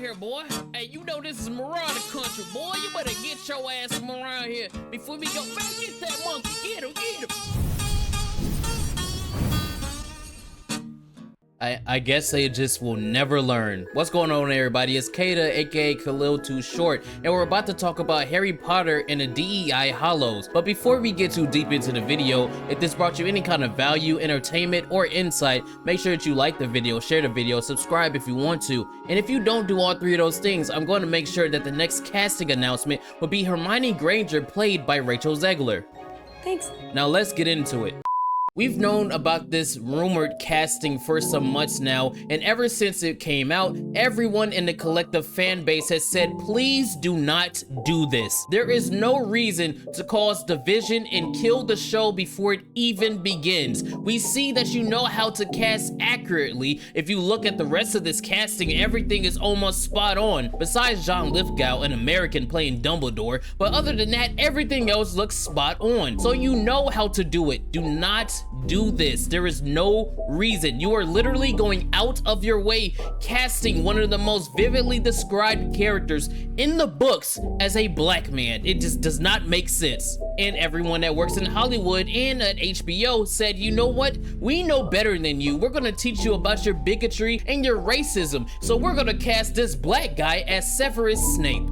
here, boy. Hey, you know this is Marauder country, boy. You better get your ass from around here before we go. Man, get that monkey. Get him, get him. I guess they just will never learn. What's going on, everybody? It's Kata, aka Khalil Too Short, and we're about to talk about Harry Potter and the DEI Hollows. But before we get too deep into the video, if this brought you any kind of value, entertainment, or insight, make sure that you like the video, share the video, subscribe if you want to. And if you don't do all three of those things, I'm going to make sure that the next casting announcement will be Hermione Granger, played by Rachel Zegler. Thanks. Now let's get into it. We've known about this rumored casting for some months now, and ever since it came out, everyone in the collective fan base has said, please do not do this. There is no reason to cause division and kill the show before it even begins. We see that you know how to cast accurately. If you look at the rest of this casting, everything is almost spot on, besides John Lithgow, an American playing Dumbledore, but other than that, everything else looks spot on. So you know how to do it. Do not do this. There is no reason. You are literally going out of your way casting one of the most vividly described characters in the books as a black man. It just does not make sense. And everyone that works in Hollywood and at HBO said, you know what? We know better than you. We're gonna teach you about your bigotry and your racism. So we're gonna cast this black guy as Severus Snape.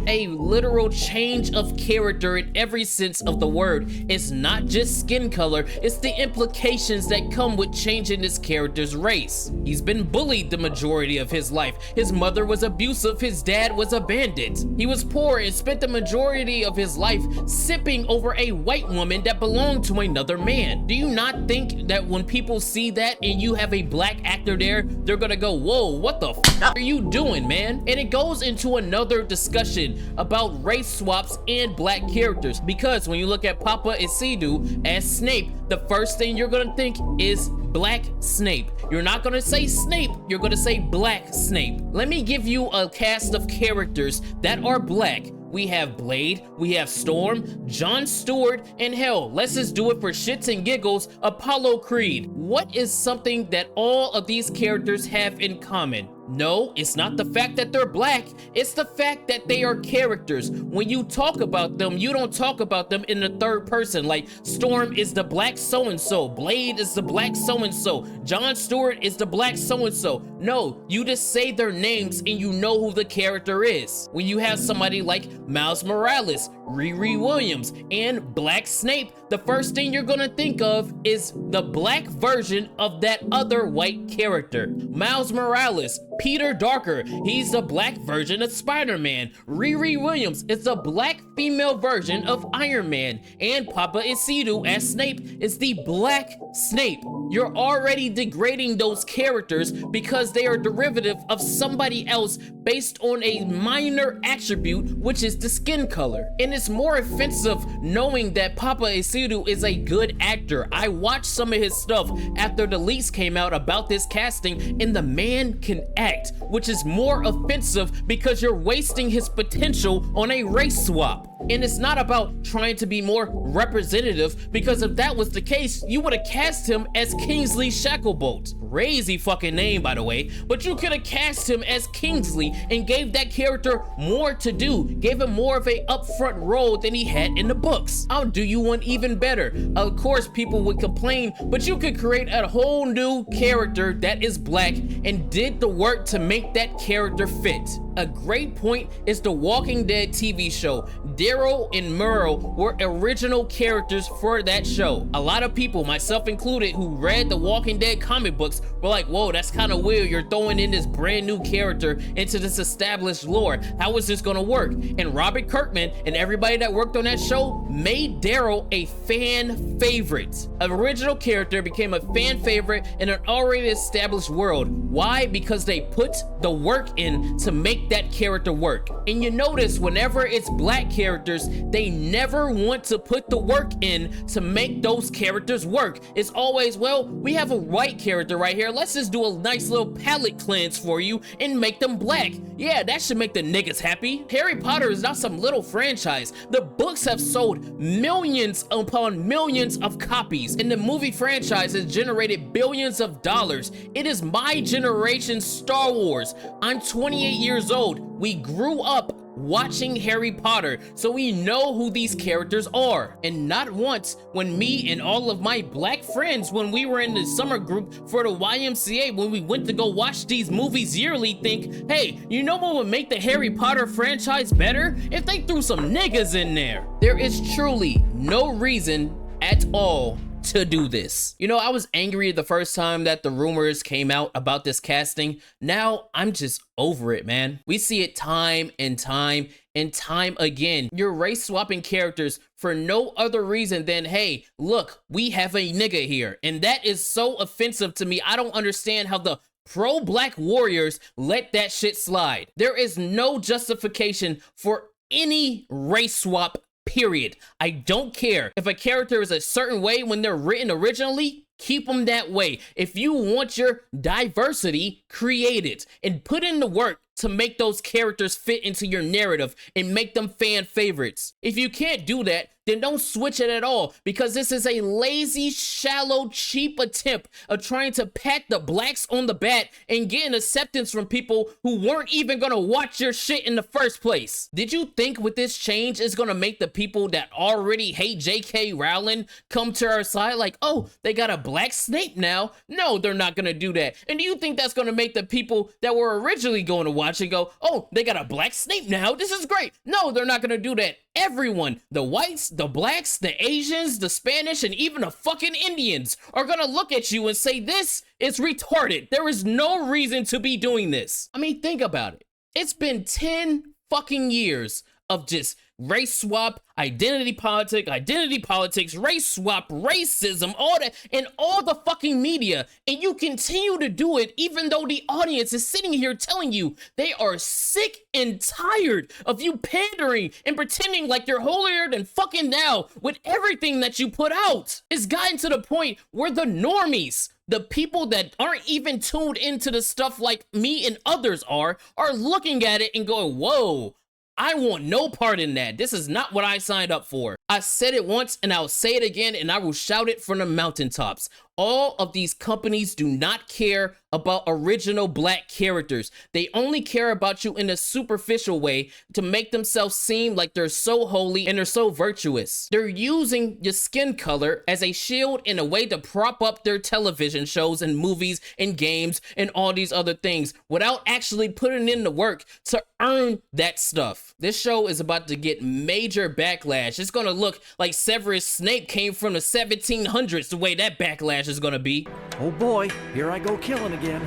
A literal change of character in every sense of the word. It's not just skin color, it's the implications that come with changing this character's race. He's been bullied the majority of his life. His mother was abusive, his dad was a bandit. He was poor and spent the majority of his life sipping over a white woman that belonged to another man. Do you not think that when people see that and you have a black actor there, they're gonna go, whoa, what the f are you doing, man? And it goes into another discussion about race swaps and black characters, because when you look at Papa Isidu as Snape, the first thing you're gonna think is Black Snape. You're not gonna say Snape, you're gonna say Black Snape. Let me give you a cast of characters that are black. We have Blade, we have Storm, Jon Stewart, and hell, let's just do it for shits and giggles, Apollo Creed. What is something that all of these characters have in common? No, it's not the fact that they're black, it's the fact that they are characters. When you talk about them, you don't talk about them in the third person, like Storm is the black so-and-so, Blade is the black so-and-so, Jon Stewart is the black so-and-so. No, you just say their names and you know who the character is. When you have somebody like Miles Morales, Riri Williams, and Black Snape, the first thing you're gonna think of is the black version of that other white character. Miles Morales, Peter Darker, he's the black version of Spider-Man. Riri Williams is the black female version of Iron Man. And Papa Isidu as Snape is the black Snape. You're already degrading those characters because they are derivative of somebody else based on a minor attribute, which is the skin color. And it's more offensive knowing that Papa Isidu is a good actor. I watched some of his stuff after the leaks came out about this casting, and the man can act, which is more offensive because you're wasting his potential on a race swap. And it's not about trying to be more representative, because if that was the case, you would have cast him as Kingsley Shacklebolt. Crazy fucking name, by the way, but you could have cast him as Kingsley and gave that character more to do, gave him more of a upfront role than he had in the books. I'll do you one even better. Of course, people would complain, but you could create a whole new character that is black and did the work to make that character fit. A great point is the Walking Dead TV show. Daryl and Merle were original characters for that show. A lot of people, myself included, who read the Walking Dead comic books were like, whoa, that's kind of weird. You're throwing in this brand new character into this established lore. How is this gonna work? And Robert Kirkman and everybody that worked on that show made Daryl a fan favorite. An original character became a fan favorite in an already established world. Why? Because they put the work in to make make that character work. And you notice whenever it's black characters, they never want to put the work in to make those characters work. It's always, well, we have a white character right here, let's just do a nice little palette cleanse for you and make them black. Yeah, that should make the niggas happy. Harry Potter is not some little franchise. The books have sold millions upon millions of copies, and the movie franchise has generated billions of dollars. It is my generation's Star Wars. I'm 28 years old. We grew up watching Harry Potter, so we know who these characters are. And not once when me and all of my black friends, when we were in the summer group for the YMCA, when we went to go watch these movies yearly, think, hey, you know what would make the Harry Potter franchise better? If they threw some niggas in there. There is truly no reason at all to do this. You know, I was angry the first time that the rumors came out about this casting. Now I'm just over it, man. We see it time and time and time again. You're race swapping characters for no other reason than, hey, look, we have a nigga here. And that is so offensive to me. I don't understand how the pro-black warriors let that shit slide. There is no justification for any race swap, period. I don't care if a character is a certain way when they're written originally, keep them that way. If you want your diversity, create it and put in the work to make those characters fit into your narrative and make them fan favorites. If you can't do that, then don't switch it at all, because this is a lazy, shallow, cheap attempt of trying to pat the blacks on the back and get an acceptance from people who weren't even gonna watch your shit in the first place. Did you think with this change is gonna make the people that already hate J.K. Rowling come to our side like, oh, they got a black Snape now? No, they're not gonna do that. And do you think that's gonna make the people that were originally going to watch and go, oh, they got a black Snape now, this is great? No, they're not gonna do that. Everyone, the whites, the blacks, the Asians, the Spanish, and even the fucking Indians are gonna look at you and say, this is retarded. There is no reason to be doing this. I mean, think about it. It's been 10 fucking years of just race swap, identity politics, race swap, racism, all that, and all the fucking media. And you continue to do it even though the audience is sitting here telling you they are sick and tired of you pandering and pretending like you're holier than fucking thou with everything that you put out. It's gotten to the point where the normies, the people that aren't even tuned into the stuff like me and others are looking at it and going, whoa, I want no part in that. This is not what I signed up for. I said it once and I'll say it again and I will shout it from the mountaintops. All of these companies do not care about original black characters. They only care about you in a superficial way to make themselves seem like they're so holy and they're so virtuous. They're using your skin color as a shield in a way to prop up their television shows and movies and games and all these other things without actually putting in the work to earn that stuff. This show is about to get major backlash. It's gonna look like Severus Snape came from the 1700s, the way that backlash is gonna be. Oh boy, here I go killing again.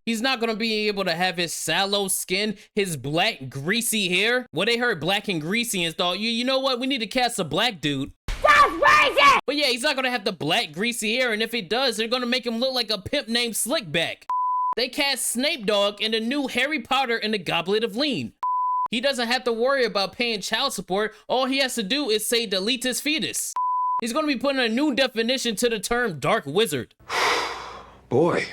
He's not gonna be able to have his sallow skin, his black greasy hair. Well, they heard black and greasy and thought, you know what, we need to cast a black dude. That's crazy! But yeah, he's not gonna have the black greasy hair, and if he does, they're gonna make him look like a pimp named Slickback. They cast Snape Dogg in the new Harry Potter and the Goblet of Lean. He doesn't have to worry about paying child support. All he has to do is say delete his fetus. He's going to be putting a new definition to the term dark wizard. Boy,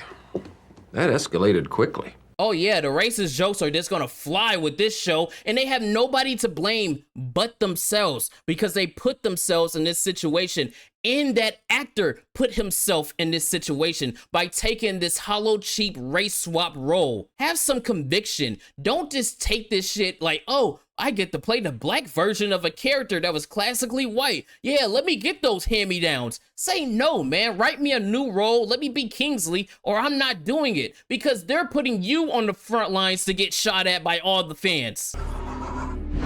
that escalated quickly. Oh yeah, the racist jokes are just gonna fly with this show, and they have nobody to blame but themselves because they put themselves in this situation. And that actor put himself in this situation by taking this hollow, cheap race swap role. Have some conviction. Don't just take this shit like, oh, I get to play the black version of a character that was classically white. Yeah, let me get those hand-me-downs. Say no, man. Write me a new role. Let me be Kingsley, or I'm not doing it, because they're putting you on the front lines to get shot at by all the fans.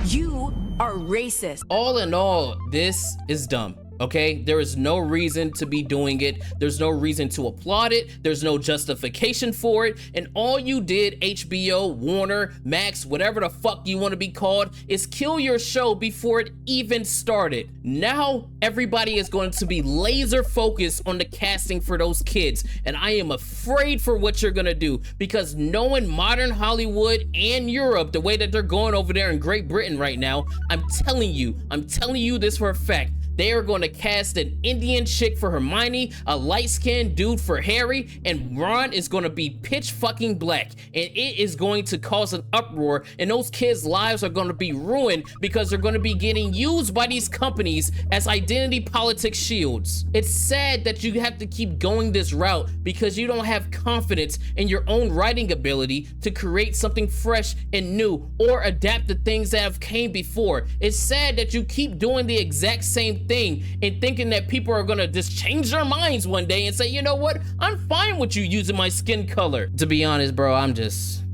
You are racist. All in all, this is dumb. Okay, there is no reason to be doing it. There's no reason to applaud it. There's no justification for it. And all you did, HBO, Warner, Max, whatever the fuck you want to be called, is kill your show before it even started. Now, everybody is going to be laser focused on the casting for those kids. And I am afraid for what you're going to do, because knowing modern Hollywood and Europe, the way that they're going over there in Great Britain right now, I'm telling you this for a fact. They are going to cast an Indian chick for Hermione, a light-skinned dude for Harry, and Ron is going to be pitch fucking black. And it is going to cause an uproar, and those kids' lives are going to be ruined because they're going to be getting used by these companies as identity politics shields. It's sad that you have to keep going this route because you don't have confidence in your own writing ability to create something fresh and new or adapt to things that have came before. It's sad that you keep doing the exact same thing and thinking that people are gonna just change their minds one day and say, you know what, I'm fine with you using my skin color. To be honest, bro, I'm just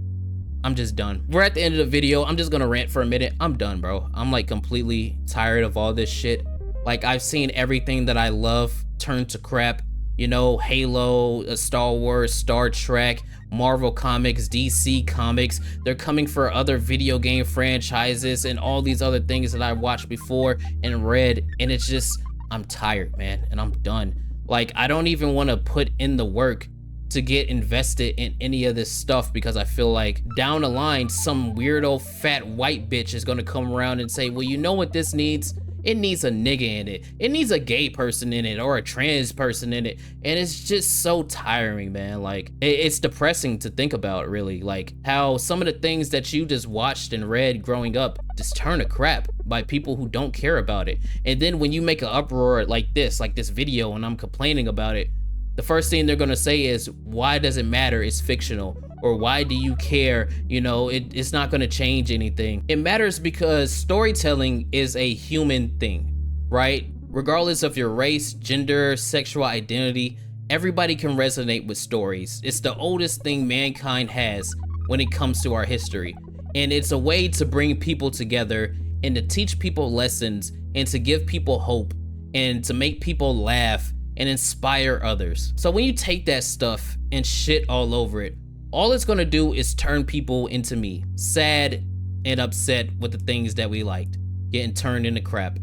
done. We're at the end of the video. I'm just gonna rant for a minute. I'm done, bro. I'm like completely tired of all this shit. Like, I've seen everything that I love turn to crap. You know, Halo, Star Wars, Star Trek, Marvel Comics, DC Comics. They're coming for other video game franchises and all these other things that I watched before and read. And it's just, I'm tired, man, and I'm done. Like, I don't even want to put in the work to get invested in any of this stuff because I feel like down the line, some weirdo fat white bitch is gonna come around and say, well, you know what this needs? It needs a nigga in it. It needs a gay person in it or a trans person in it. And it's just so tiring, man. Like, it's depressing to think about, really. Like, how some of the things that you just watched and read growing up just turn to crap by people who don't care about it. And then when you make an uproar like this video, and I'm complaining about it, the first thing they're gonna say is, why does it matter? It's fictional. Or why do you care? You know, it's not gonna change anything. It matters because storytelling is a human thing, right? Regardless of your race, gender, sexual identity, everybody can resonate with stories. It's the oldest thing mankind has when it comes to our history. And it's a way to bring people together and to teach people lessons and to give people hope and to make people laugh and inspire others. So when you take that stuff and shit all over it, all it's gonna do is turn people into me, sad and upset with the things that we liked, getting turned into crap.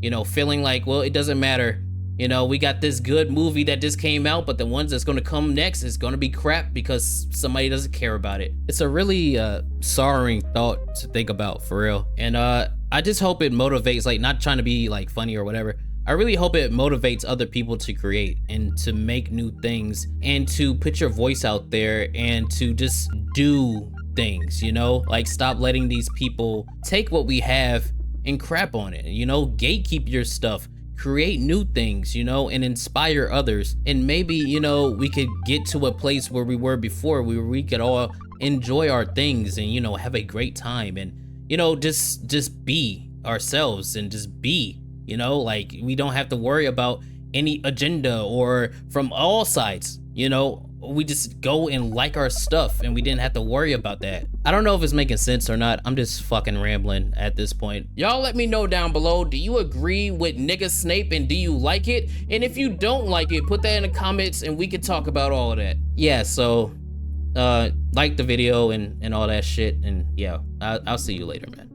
You know, feeling like, well, it doesn't matter. You know, we got this good movie that just came out, but the ones that's gonna come next is gonna be crap because somebody doesn't care about it. It's a really sorrowing thought to think about, for real. And I just hope it motivates, like, not trying to be like funny or whatever. I really hope it motivates other people to create and to make new things and to put your voice out there and to just do things, you know? Like, stop letting these people take what we have and crap on it, you know? Gatekeep your stuff, create new things, you know, and inspire others. And maybe, you know, we could get to a place where we were before, where we could all enjoy our things and, you know, have a great time and, you know, just be ourselves and just be. You know, like, we don't have to worry about any agenda or from all sides, you know, we just go and like our stuff and we didn't have to worry about that. I don't know if it's making sense or not. I'm just fucking rambling at this point. Y'all let me know down below. Do you agree with nigga Snape and do you like it? And if you don't like it, put that in the comments and we could talk about all of that. Yeah, so like the video and all that shit. And yeah, I'll see you later, man.